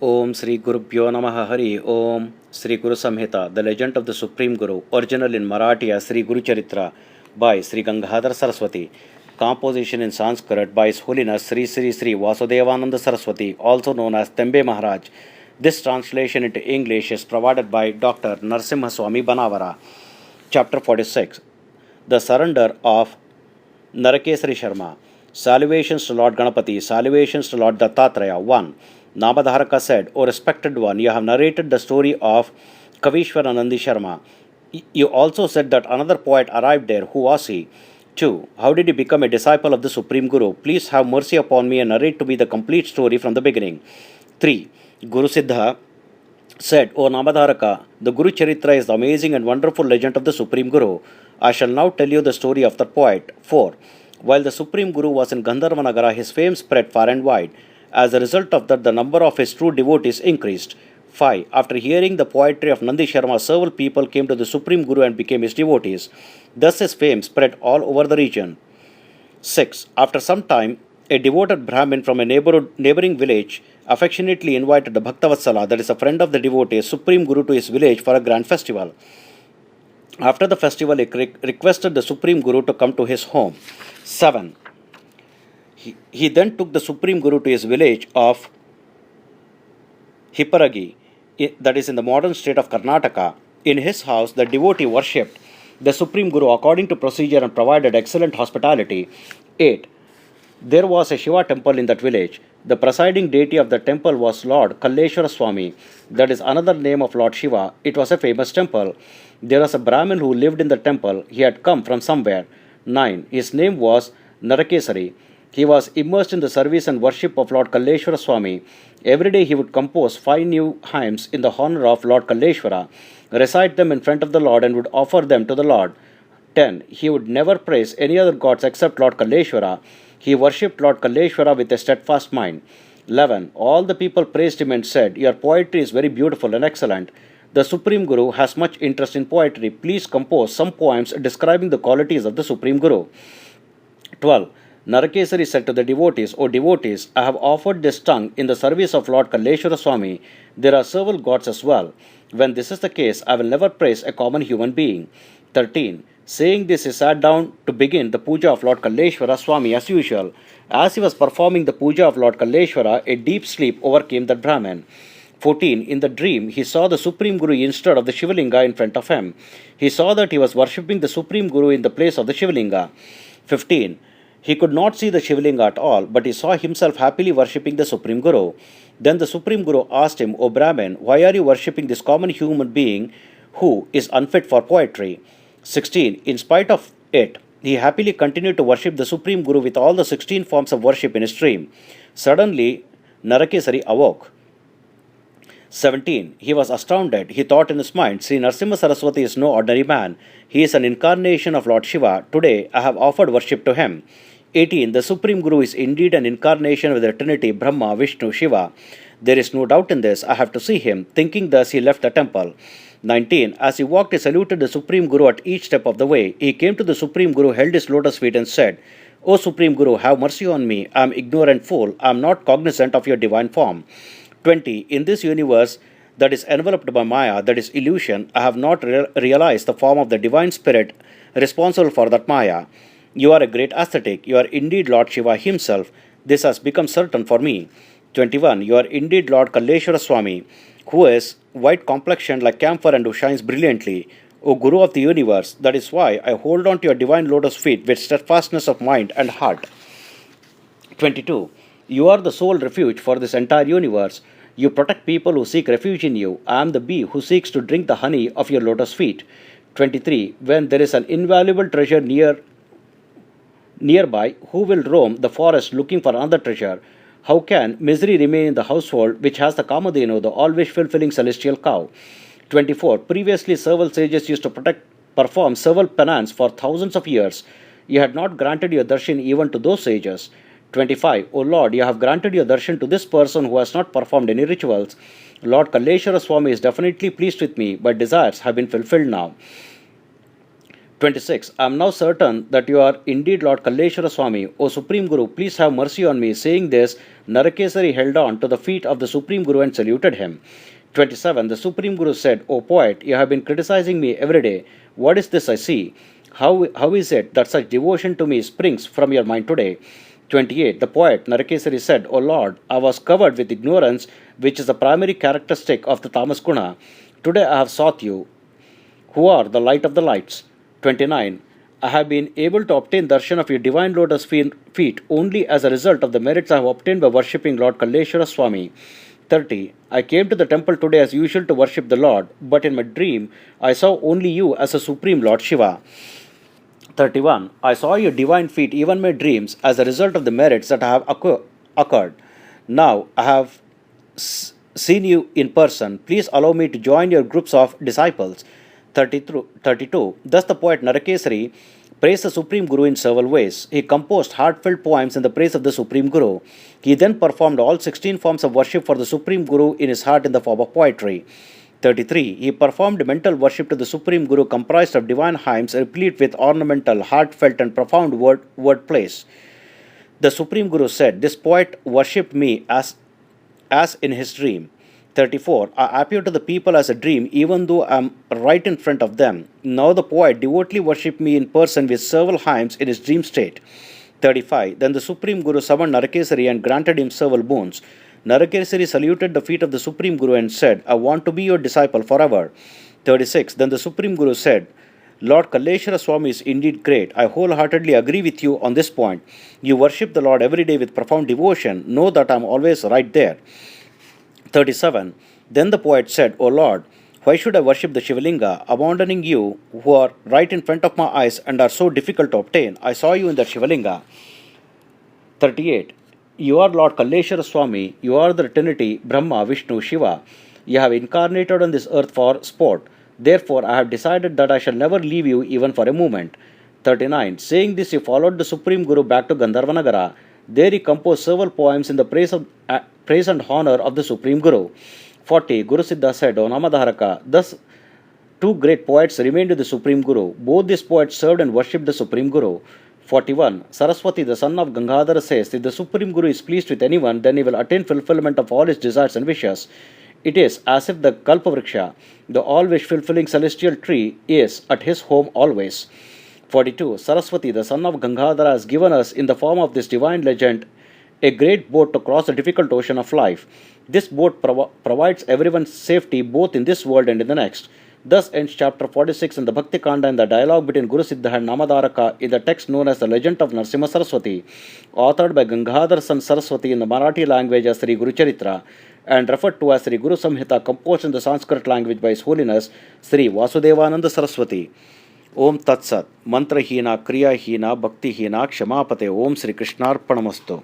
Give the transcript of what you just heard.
Om Sri Gurubhyo Namaha Hari Om Sri Guru Samhita, the legend of the Supreme Guru, original in Marathi as Sri Guru Charitra by Sri Gangadhara Saraswati, composition in Sanskrit by His Holiness Sri Vasudevananda Saraswati, also known as Tembe Maharaj. This translation into English is provided by Dr. Narasimhaswamy Banavara. Chapter 46, The Surrender of Narakesari Sharma. Salutations to Lord Ganapati, salutations to Lord Dattatreya. 1. Namadharaka said, O respected one, you have narrated the story of Kavishwara Nandi Sharma. You also said that another poet arrived there. Who was he? 2. How did he become a disciple of the Supreme Guru? Please have mercy upon me and narrate to me the complete story from the beginning. 3. Guru Siddha said, O Namadharaka, the Guru Charitra is the amazing and wonderful legend of the Supreme Guru. I shall now tell you the story of the poet. 4. While the Supreme Guru was in Gandharva Nagara, his fame spread far and wide. As a result of that, the number of his true devotees increased. 5. After hearing the poetry of Nandi Sharma, several people came to the Supreme Guru and became his devotees. Thus his fame spread all over the region. 6. After some time, a devoted Brahmin from a neighboring village affectionately invited the Bhaktavatsala, that is a friend of the devotee, Supreme Guru, to his village for a grand festival. After the festival, he requested the Supreme Guru to come to his home. 7. He then took the Supreme Guru to his village of Hipparagi, that is in the modern state of Karnataka. In his house, the devotee worshipped the Supreme Guru according to procedure and provided excellent hospitality. 8. There was a Shiva temple in that village. The presiding deity of the temple was Lord Kalleshwara Swami, that is another name of Lord Shiva. It was a famous temple. There was a Brahmin who lived in the temple. He had come from somewhere. 9. His name was Narakesari. He was immersed in the service and worship of Lord Kalleshwara Swami. Every day he would compose 5 new hymns in the honor of Lord Kalleshwara, recite them in front of the Lord, and would offer them to the Lord. 10. He would never praise any other gods except Lord Kalleshwara. He worshipped Lord Kalleshwara with a steadfast mind. 11. All the people praised him and said, Your poetry is very beautiful and excellent. The Supreme Guru has much interest in poetry. Please compose some poems describing the qualities of the Supreme Guru. 12. Narakesari said to the devotees, O devotees, I have offered this tongue in the service of Lord Kalleshwara Swami. There are several gods as well. When this is the case, I will never praise a common human being. 13. Saying this, he sat down to begin the puja of Lord Kalleshwara Swami as usual. As he was performing the puja of Lord Kalleshwara, a deep sleep overcame the Brahmin. 14. In the dream, he saw the Supreme Guru instead of the Shivalinga in front of him. He saw that he was worshipping the Supreme Guru in the place of the Shivalinga. 15. He could not see the Shivalinga at all, but he saw himself happily worshipping the Supreme Guru. Then the Supreme Guru asked him, O Brahmin, why are you worshipping this common human being who is unfit for poetry? 16. In spite of it, he happily continued to worship the Supreme Guru with all the 16 forms of worship in his dream. Suddenly, Narakesari awoke. 17. He was astounded. He thought in his mind, Sri Narasimhaswamy is no ordinary man. He is an incarnation of Lord Shiva. Today, I have offered worship to him. 18. The Supreme Guru is indeed an incarnation with the Trinity, Brahma, Vishnu, Shiva. There is no doubt in this. I have to see him. Thinking thus, he left the temple. 19. As he walked, he saluted the Supreme Guru at each step of the way. He came to the Supreme Guru, held his lotus feet and said, O Supreme Guru, have mercy on me. I am ignorant fool. I am not cognizant of your divine form. 20. In this universe that is enveloped by Maya, that is illusion, I have not realized the form of the divine spirit responsible for that Maya. You are a great ascetic. You are indeed Lord Shiva himself. This has become certain for me. 21. You are indeed Lord Kalleshwara Swami, who is white complexioned like camphor and who shines brilliantly. O Guru of the universe, that is why I hold on to your divine lotus feet with steadfastness of mind and heart. 22. You are the sole refuge for this entire universe. You protect people who seek refuge in you. I am the bee who seeks to drink the honey of your lotus feet. 23. When there is an invaluable treasure nearby, who will roam the forest looking for another treasure? How can misery remain in the household which has the Kamadhenu, the always fulfilling celestial cow? 24. Previously, several sages used to perform several penance for thousands of years. You had not granted your darshan even to those sages. 25. O Lord, you have granted your darshan to this person who has not performed any rituals. Lord Kalleshwara Swami is definitely pleased with me. My desires have been fulfilled now. 26. I am now certain that you are indeed Lord Kalleshwara Swami. O Supreme Guru, please have mercy on me. Saying this, Narakesari held on to the feet of the Supreme Guru and saluted him. 27. The Supreme Guru said, O poet, you have been criticizing me every day. What is this I see? How is it that such devotion to me springs from your mind today? 28. The poet Narakesari said, O Lord, I was covered with ignorance, which is the primary characteristic of the Tamas Guna. Today I have sought you, who are the light of the lights. 29. I have been able to obtain darshan of your divine lotus feet only as a result of the merits I have obtained by worshipping Lord Kalleshwara Swami. 30. I came to the temple today as usual to worship the Lord, but in my dream I saw only you as a supreme Lord Shiva. 31. I saw your divine feet even in my dreams as a result of the merits that have occurred. Now I have seen you in person. Please allow me to join your groups of disciples. 32. Thus the poet Narakesari praised the Supreme Guru in several ways. He composed heartfelt poems in the praise of the Supreme Guru. He then performed all 16 forms of worship for the Supreme Guru in his heart in the form of poetry. 33. He performed mental worship to the Supreme Guru comprised of divine hymns replete with ornamental, heartfelt and profound word plays. The Supreme Guru said, This poet worshipped me as in his dream. 34. I appear to the people as a dream even though I am right in front of them. Now the poet devotedly worshipped me in person with several hymns in his dream state. 35. Then the Supreme Guru summoned Narakesari and granted him several boons. Narakesari saluted the feet of the Supreme Guru and said, I want to be your disciple forever. 36. Then the Supreme Guru said, Lord Kalleshwara Swami is indeed great. I wholeheartedly agree with you on this point. You worship the Lord every day with profound devotion. Know that I am always right there. 37. Then the poet said, O Lord, why should I worship the Shivalinga, abandoning you who are right in front of my eyes and are so difficult to obtain? I saw you in the Shivalinga. 38. You are Lord Kalleshwara Swami. You are the Trinity, Brahma, Vishnu, Shiva. You have incarnated on this earth for sport. Therefore, I have decided that I shall never leave you even for a moment. 39. Saying this, he followed the Supreme Guru back to Gandharvanagara. There he composed several poems in the praise and honor of the Supreme Guru. 40. Guru Siddha said, O Namadharaka, thus two great poets remained with the Supreme Guru. Both these poets served and worshipped the Supreme Guru. 41. Saraswati, the son of Gangadhara, says, If the Supreme Guru is pleased with anyone, then he will attain fulfillment of all his desires and wishes. It is as if the Kalpavriksha, the all-wish fulfilling celestial tree, is at his home always. 42. Saraswati, the son of Gangadhara, has given us, in the form of this divine legend, a great boat to cross the difficult ocean of life. This boat provides everyone's safety both in this world and in the next. Thus ends chapter 46 in the Bhakti Kaanda in the dialogue between Guru Siddha and Namadharaka in the text known as the Legend of Narasimhaswamy, authored by Gangadhara Saraswati in the Marathi language as Sri Guru Charitra, and referred to as Sri Guru Samhita, composed in the Sanskrit language by His Holiness Sri Vasudevananda Saraswati. Om Tat Sat. Mantrahina, Kriyahina, Bhaktihina, Kshamapate. Om Sri Krishnarpanamastu.